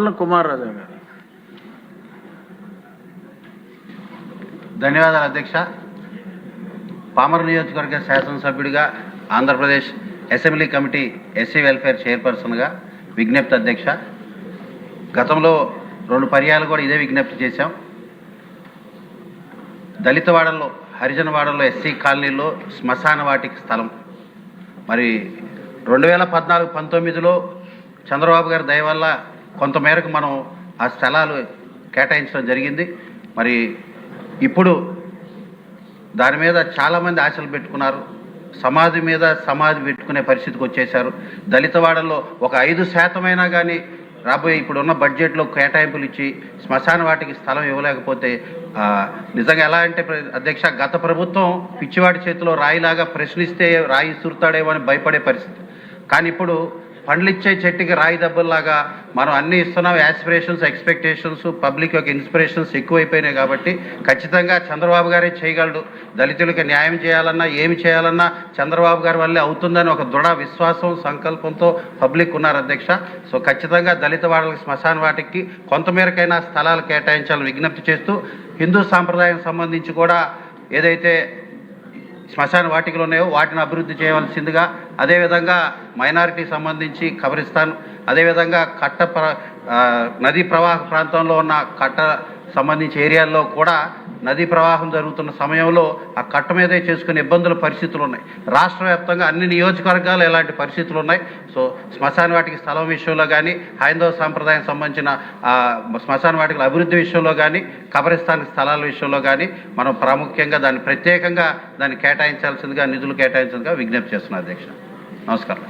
వర్ల కుమార్ రాజా గారు. ధన్యవాదాలు అధ్యక్ష. పామర్ నియోజకవర్గ శాసనసభ్యుడిగా Andhra Pradesh assembly committee SC welfare చైర్పర్సన్గా విజ్ఞప్తి అధ్యక్ష. గతంలో 2 పర్యాలు కూడా ఇదే విజ్ఞప్తి చేశాం. దళిత వాడల్లో, హరిజన వాడల్లో, ఎస్సీ కాలనీలో శ్మశాన వాటికి స్థలం మరి 2014-19లో చంద్రబాబు గారి దయ వల్ల కొంతమేరకు మనం ఆ స్థలాలు కేటాయించడం జరిగింది. మరి ఇప్పుడు దాని మీద చాలామంది ఆశలు పెట్టుకున్నారు. సమాధి మీద సమాధి పెట్టుకునే పరిస్థితికి వచ్చేశారు. దళిత వాడల్లో ఒక 5% కానీ రాబోయే ఇప్పుడున్న బడ్జెట్లో కేటాయింపులు ఇచ్చి శ్మశాన వాటికి స్థలం ఇవ్వలేకపోతే నిజంగా ఎలా అంటే అధ్యక్ష, గత ప్రభుత్వం పిచ్చివాడి చేతిలో రాయిలాగా ప్రశ్నిస్తే రాయి సురుతాడేమో అని భయపడే పరిస్థితి. కానీ ఇప్పుడు పండ్లిచ్చే చెట్టుకి రాయి దెబ్బల్లాగా మనం అన్నీ ఇస్తున్నాం. యాస్పిరేషన్స్, ఎక్స్పెక్టేషన్స్, పబ్లిక్ యొక్క ఇన్స్పిరేషన్స్ ఎక్కువైపోయినాయి. కాబట్టి ఖచ్చితంగా చంద్రబాబు గారే చేయగలడు. దళితులకి న్యాయం చేయాలన్నా, ఏమి చేయాలన్నా చంద్రబాబు గారి వల్లే అవుతుందని ఒక దృఢ విశ్వాసం, సంకల్పంతో పబ్లిక్ ఉన్నారు అధ్యక్ష. సో ఖచ్చితంగా దళిత వాడలకు శ్మశాన వాటికి కొంతమేరకైనా స్థలాలు కేటాయించాలని విజ్ఞప్తి చేస్తూ, హిందూ సాంప్రదాయం సంబంధించి కూడా ఏదైతే శ్మశాన వాటికలు ఉన్నాయో వాటిని అభివృద్ధి చేయవలసిందిగా, అదేవిధంగా మైనారిటీ సంబంధించి కబరిస్తాన్, అదేవిధంగా నదీ ప్రవాహ ప్రాంతంలో ఉన్న కట్ట సంబంధించి ఏరియాల్లో కూడా నదీ ప్రవాహం జరుగుతున్న సమయంలో ఆ కట్ట మీదే చేసుకునే ఇబ్బందుల పరిస్థితులు ఉన్నాయి. రాష్ట్ర వ్యాప్తంగా అన్ని నియోజకవర్గాలు ఇలాంటి పరిస్థితులు ఉన్నాయి. సో శ్మశాన వాటికి స్థలం విషయంలో కానీ, హైందవ సాంప్రదాయం సంబంధించిన శ్మశాన వాటికల అభివృద్ధి విషయంలో కానీ, కబరిస్తాన్ స్థలాల విషయంలో కానీ మనం ప్రాముఖ్యంగా ప్రత్యేకంగా దాన్ని కేటాయించాల్సిందిగా, నిధులు కేటాయించాల్సిందిగా విజ్ఞప్తి చేస్తున్నాం అధ్యక్ష. నమస్కారం.